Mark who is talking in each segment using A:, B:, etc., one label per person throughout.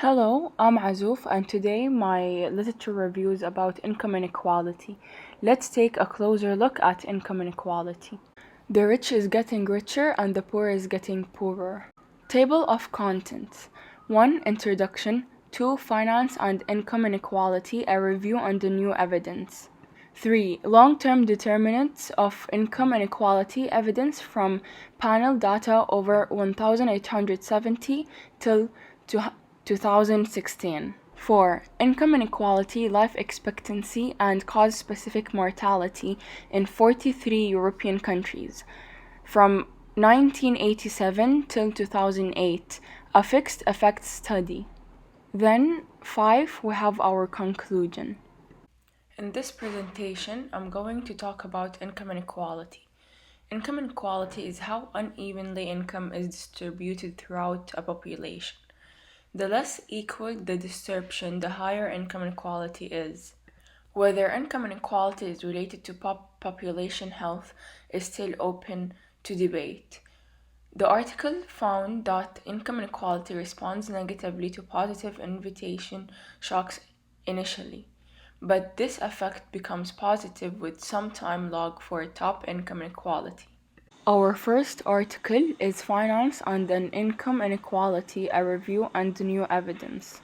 A: Hello, I'm Azouf, and today my literature review is about income inequality. Let's take a closer look at income inequality. The rich is getting richer and the poor is getting poorer. Table of contents 1. Introduction 2. Finance and income inequality, a review on the new evidence. 3. Long-term determinants of income inequality, evidence from panel data over 1870 till 2016. 4. Income inequality, life expectancy, and cause-specific mortality in 43 European countries. From 1987 till 2008, a fixed effect study. Then 5. We have our conclusion. In this presentation, I'm going to talk about income inequality. Income inequality is how unevenly income is distributed throughout a population. The less equal the distribution, the higher income inequality is. Whether income inequality is related to population health is still open to debate. The article found that income inequality responds negatively to positive invitation shocks initially, but this effect becomes positive with some time lag for top income inequality. Our first article is Finance and an Income Inequality, a review and new evidence.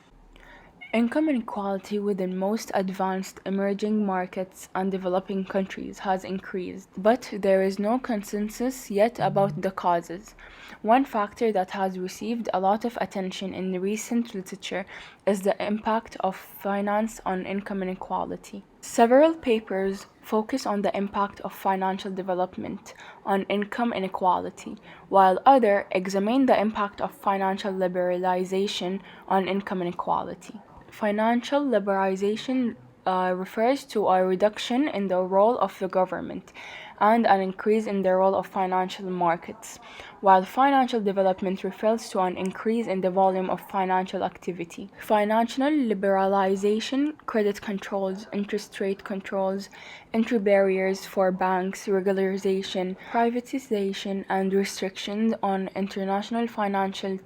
A: Income inequality within most advanced emerging markets and developing countries has increased, but there is no consensus yet about the causes. One factor that has received a lot of attention in recent literature is the impact of finance on income inequality. Several papers focus on the impact of financial development on income inequality, while others examine the impact of financial liberalization on income inequality. Financial liberalization refers to a reduction in the role of the government and an increase in the role of financial markets, while financial development refers to an increase in the volume of financial activity. Financial liberalization, credit controls, interest rate controls, entry barriers for banks, regularization, privatization, and restrictions on international financial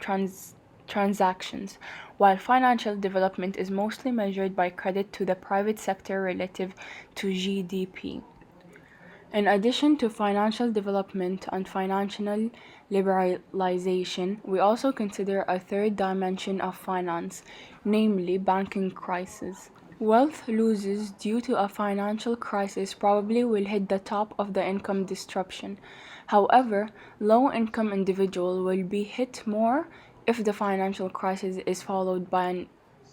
A: transactions, while financial development is mostly measured by credit to the private sector relative to GDP. In addition to financial development and financial liberalization, we also consider a third dimension of finance, namely banking crisis. Wealth losses due to a financial crisis probably will hit the top of the income distribution. However, low-income individuals will be hit more if the financial crisis is followed by an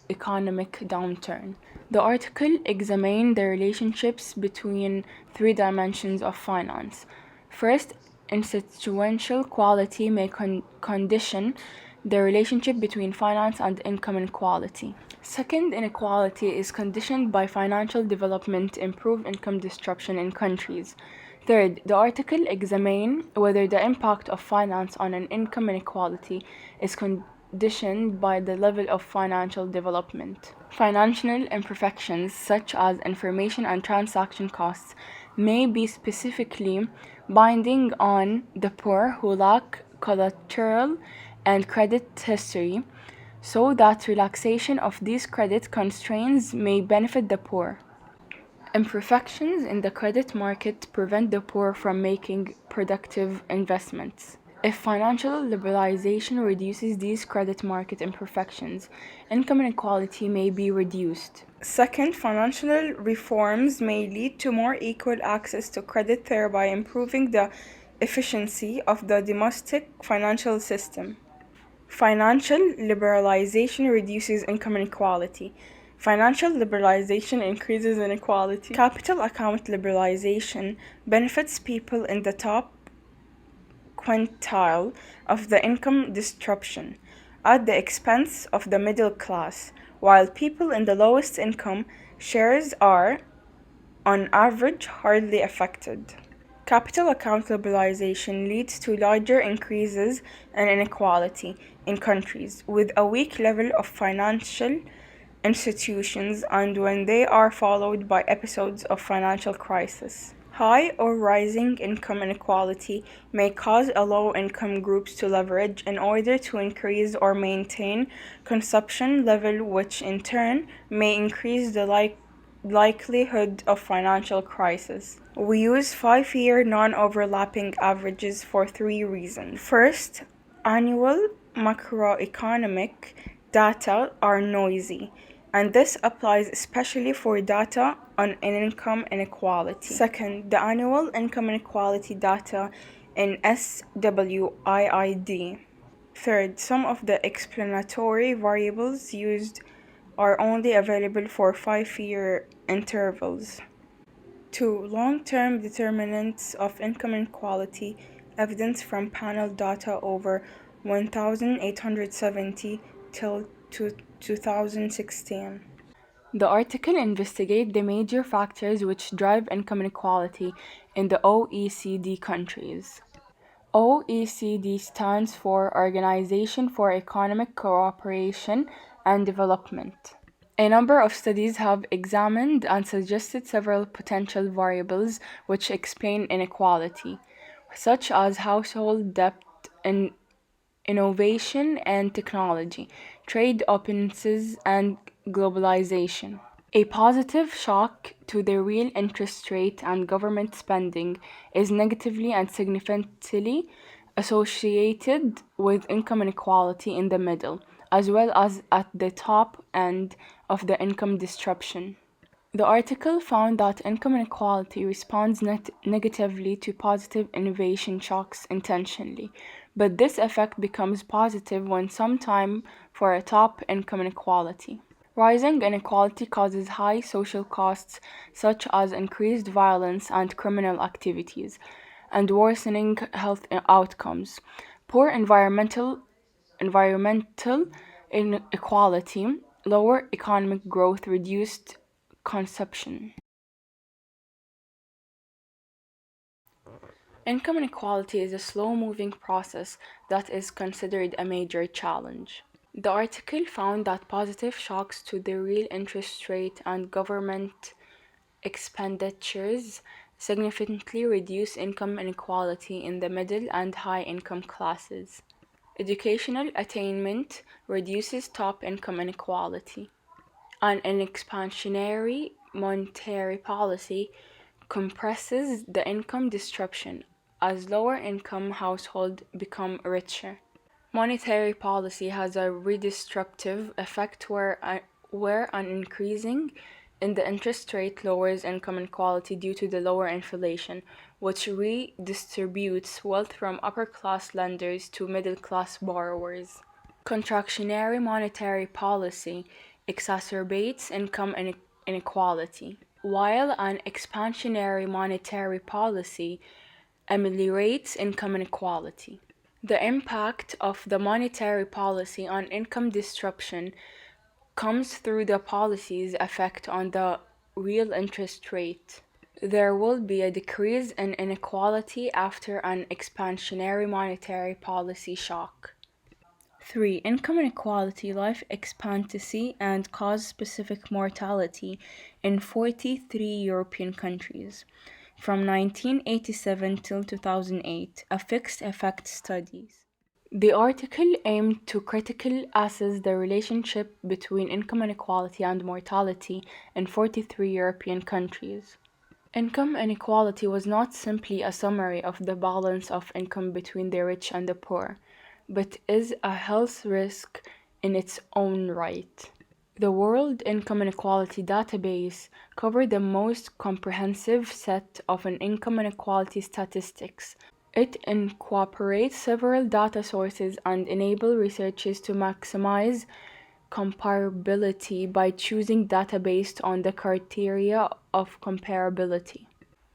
A: economic downturn. The article examined the relationships between three dimensions of finance. First, institutional quality may condition the relationship between finance and income inequality. Second, inequality is conditioned by financial development, improved income distribution in countries. Third, the article examines whether the impact of finance on an income inequality is conditioned by the level of financial development. Financial imperfections, such as information and transaction costs, may be specifically binding on the poor who lack collateral and credit history, so that relaxation of these credit constraints may benefit the poor. Imperfections in the credit market prevent the poor from making productive investments. If financial liberalization reduces these credit market imperfections, income inequality may be reduced. Second, financial reforms may lead to more equal access to credit, thereby improving the efficiency of the domestic financial system. Financial liberalization reduces income inequality. Financial liberalization increases inequality. Capital account liberalization benefits people in the top quintile of the income distribution at the expense of the middle class, while people in the lowest income shares are, on average, hardly affected. Capital account liberalization leads to larger increases in inequality in countries with a weak level of financial institutions and when they are followed by episodes of financial crisis. High or rising income inequality may cause a low-income groups to leverage in order to increase or maintain consumption level, which in turn may increase the likelihood of financial crisis. We use 5-year non-overlapping averages for 3 reasons. First, annual macroeconomic data are noisy, and this applies especially for data on income inequality. Second, the annual income inequality data in SWIID. Third, some of the explanatory variables used are only available for 5-year intervals. 2. Long-term determinants of income inequality, evidence from panel data over 1870 till 2016. The article investigates the major factors which drive income inequality in the OECD countries. OECD stands for Organization for Economic Cooperation and Development. A number of studies have examined and suggested several potential variables which explain inequality, such as household debt, innovation and technology, trade openness, and globalization. A positive shock to the real interest rate and government spending is negatively and significantly associated with income inequality in the middle, as well as at the top end of the income distribution. The article found that income inequality responds negatively to positive innovation shocks intentionally, but this effect becomes positive when some time for a top income inequality. Rising inequality causes high social costs such as increased violence and criminal activities, and worsening health outcomes. Poor environmental inequality, lower economic growth, reduced consumption. Income inequality is a slow-moving process that is considered a major challenge. The article found that positive shocks to the real interest rate and government expenditures significantly reduce income inequality in the middle and high-income classes. Educational attainment reduces top income inequality, and an expansionary monetary policy compresses the income distribution as lower-income households become richer. Monetary policy has a redistributive effect where an increasing in the interest rate lowers income inequality due to the lower inflation, which redistributes wealth from upper-class lenders to middle-class borrowers. Contractionary monetary policy exacerbates income inequality, while an expansionary monetary policy ameliorates income inequality. The impact of the monetary policy on income distribution comes through the policy's effect on the real interest rate. There will be a decrease in inequality after an expansionary monetary policy shock. 3. Income inequality, life expectancy, and cause-specific mortality in 43 European countries from 1987 till 2008, a fixed effect studies. The article aimed to critically assess the relationship between income inequality and mortality in 43 European countries. Income inequality was not simply a summary of the balance of income between the rich and the poor, but is a health risk in its own right. The World Income Inequality Database covered the most comprehensive set of income inequality statistics. It incorporates several data sources and enables researchers to maximize comparability by choosing data based on the criteria of comparability.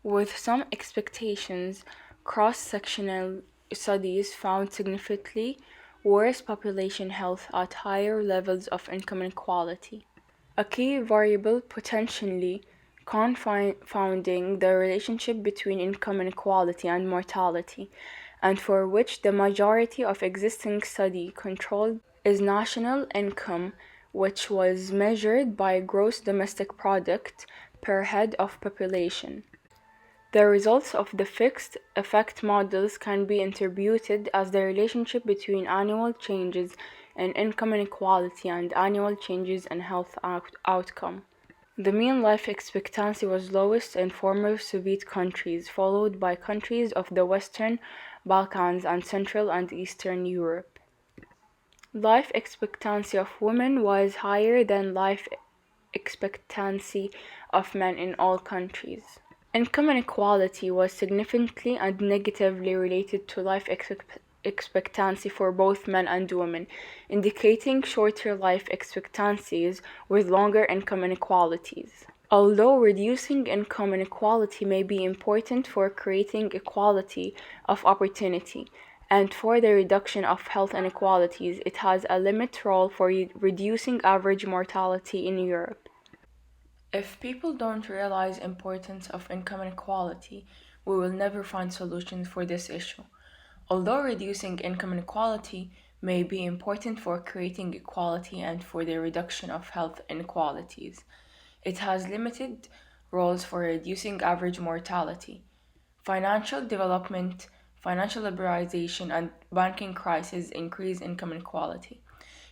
A: With some expectations, cross-sectional studies found significantly worse population health at higher levels of income inequality. A key variable potentially confounding the relationship between income inequality and mortality, and for which the majority of existing study controlled, is national income, which was measured by gross domestic product per head of population. The results of the fixed effect models can be interpreted as the relationship between annual changes in income inequality and annual changes in health outcome. The mean life expectancy was lowest in former Soviet countries, followed by countries of the Western Balkans and Central and Eastern Europe. Life expectancy of women was higher than life expectancy of men in all countries. Income inequality was significantly and negatively related to life expectancy for both men and women, indicating shorter life expectancies with longer income inequalities. Although reducing income inequality may be important for creating equality of opportunity and for the reduction of health inequalities, it has a limited role for reducing average mortality in Europe. If people don't realize the importance of income inequality, we will never find solutions for this issue. Although reducing income inequality may be important for creating equality and for the reduction of health inequalities, it has limited roles for reducing average mortality. Financial development, financial liberalization, and banking crisis increase income inequality.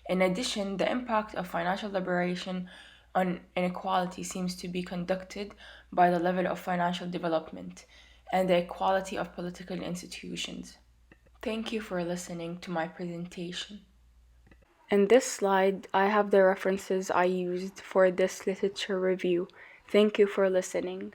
A: In addition, the impact of financial liberation on inequality seems to be conducted by the level of financial development and the quality of political institutions. Thank you for listening to my presentation. In this slide, I have the references I used for this literature review. Thank you for listening.